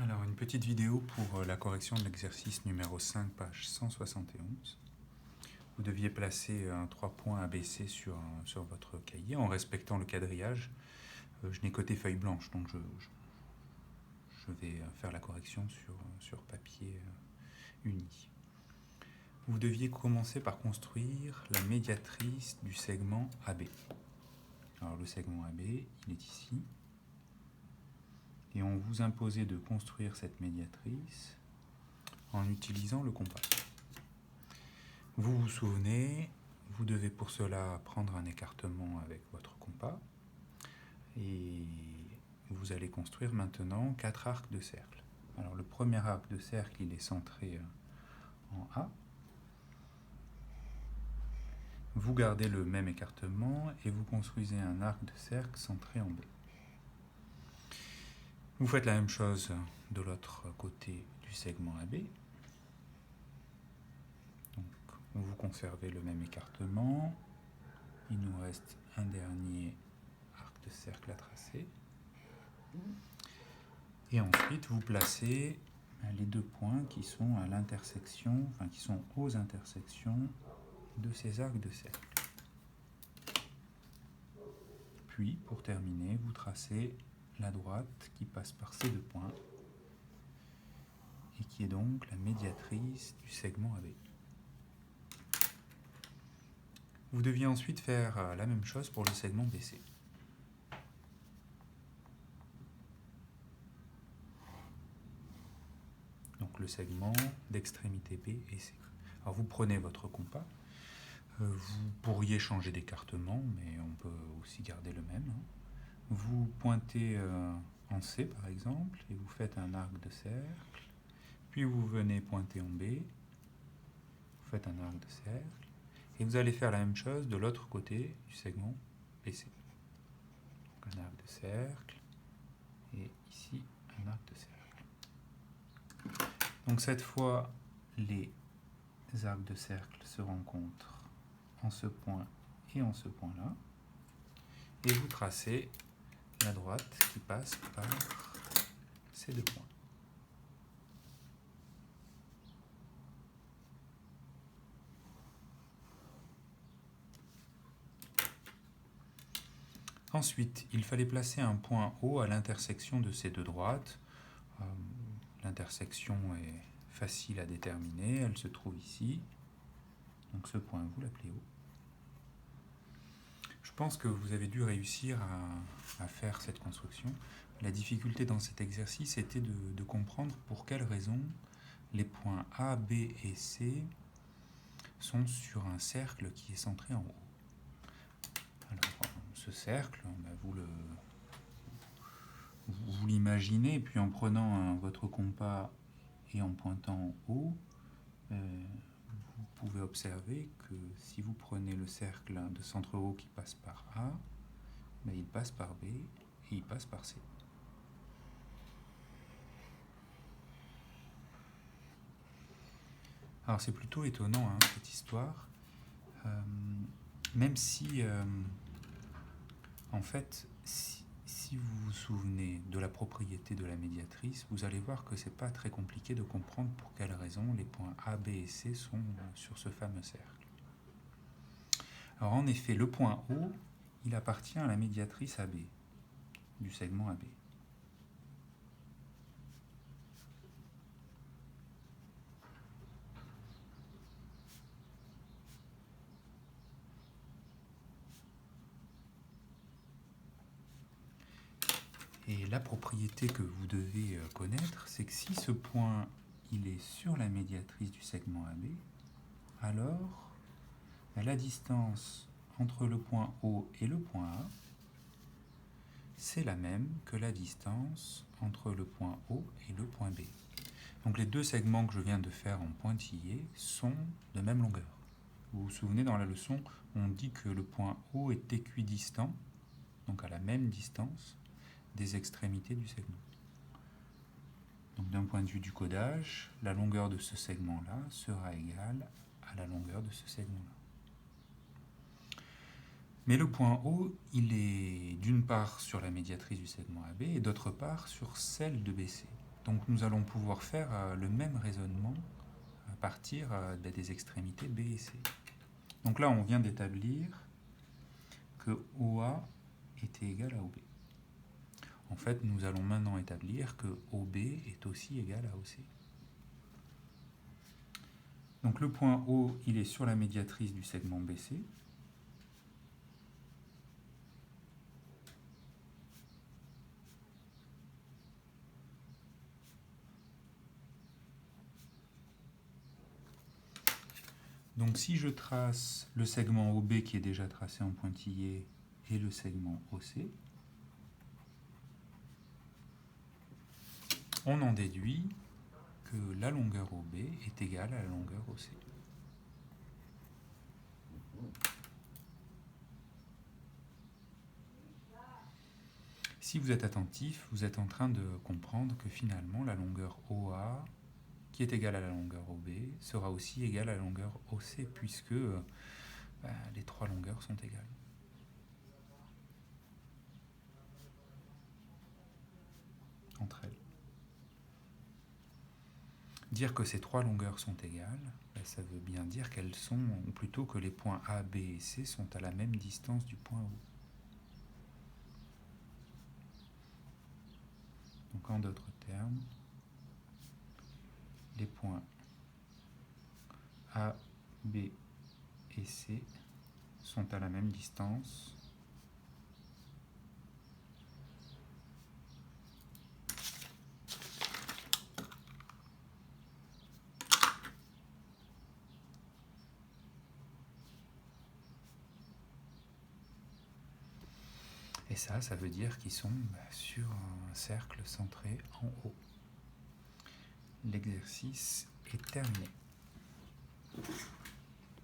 Alors, une petite vidéo pour la correction de l'exercice numéro 5, page 171. Vous deviez placer 3 points ABC sur votre cahier en respectant le quadrillage. Je n'ai coté feuille blanche, donc je vais faire la correction sur papier uni. Vous deviez commencer par construire la médiatrice du segment AB. Alors, le segment AB, il est ici. Et on vous imposait de construire cette médiatrice en utilisant le compas. Vous vous souvenez, vous devez pour cela prendre un écartement avec votre compas et vous allez construire maintenant 4 arcs de cercle. Alors le premier arc de cercle, il est centré en A. Vous gardez le même écartement et vous construisez un arc de cercle centré en B. Vous faites la même chose de l'autre côté du segment AB. Donc, vous conservez le même écartement. Il nous reste un dernier arc de cercle à tracer. Et ensuite, vous placez les 2 points qui sont à l'intersection, enfin qui sont aux intersections de ces arcs de cercle. Puis, pour terminer, vous tracez la droite qui passe par ces 2 points et qui est donc la médiatrice du segment AB. Vous deviez ensuite faire la même chose pour le segment BC. Donc le segment d'extrémité B et C. Alors vous prenez votre compas. Vous pourriez changer d'écartement, mais on peut aussi garder le même. Vous pointez en C par exemple, et vous faites un arc de cercle. Puis vous venez pointer en B, vous faites un arc de cercle, et vous allez faire la même chose de l'autre côté du segment BC. Donc un arc de cercle, et ici un arc de cercle. Donc cette fois, les arcs de cercle se rencontrent en ce point et en ce point-là, et vous tracez la droite qui passe par ces 2 points. Ensuite, il fallait placer un point O à l'intersection de ces 2 droites. L'intersection est facile à déterminer, elle se trouve ici. Donc ce point, vous l'appelez O. Je pense que vous avez dû réussir à faire cette construction. La difficulté dans cet exercice était de comprendre pour quelles raisons les points A, B et C sont sur un cercle qui est centré en haut. Alors, ce cercle, vous l'imaginez, et puis en prenant votre compas et en pointant en haut, vous pouvez observer que si vous prenez le cercle de centre haut qui passe par A, il passe par B et il passe par C. Alors c'est plutôt étonnant cette histoire, même si en fait si vous vous souvenez de la propriété de la médiatrice, vous allez voir que c'est pas très compliqué de comprendre pour quelles raisons les points A, B et C sont sur ce fameux cercle. Alors en effet, le point O, il appartient à la médiatrice AB, du segment AB. Et la propriété que vous devez connaître, c'est que si ce point il est sur la médiatrice du segment AB, alors la distance entre le point O et le point A, c'est la même que la distance entre le point O et le point B. Donc les 2 segments que je viens de faire en pointillé sont de même longueur. Vous vous souvenez, dans la leçon, on dit que le point O est équidistant, donc à la même distance, des extrémités du segment. Donc d'un point de vue du codage, la longueur de ce segment-là sera égale à la longueur de ce segment-là. Mais le point O, il est d'une part sur la médiatrice du segment AB et d'autre part sur celle de BC. Donc nous allons pouvoir faire le même raisonnement à partir des extrémités B et C. Donc là, on vient d'établir que OA était égal à OB. En fait, nous allons maintenant établir que OB est aussi égal à OC. Donc le point O, il est sur la médiatrice du segment BC. Donc si je trace le segment OB qui est déjà tracé en pointillé et le segment OC, on en déduit que la longueur OB est égale à la longueur OC. Si vous êtes attentif, vous êtes en train de comprendre que finalement la longueur OA, qui est égale à la longueur OB, sera aussi égale à la longueur OC, puisque les trois longueurs sont égales. Entre elles. Dire que ces trois longueurs sont égales, ça veut bien dire qu'elles sont, ou plutôt que les points A, B et C sont à la même distance du point O. Donc en d'autres termes, les points A, B et C sont à la même distance et ça veut dire qu'ils sont sur un cercle centré en haut. L'exercice est terminé.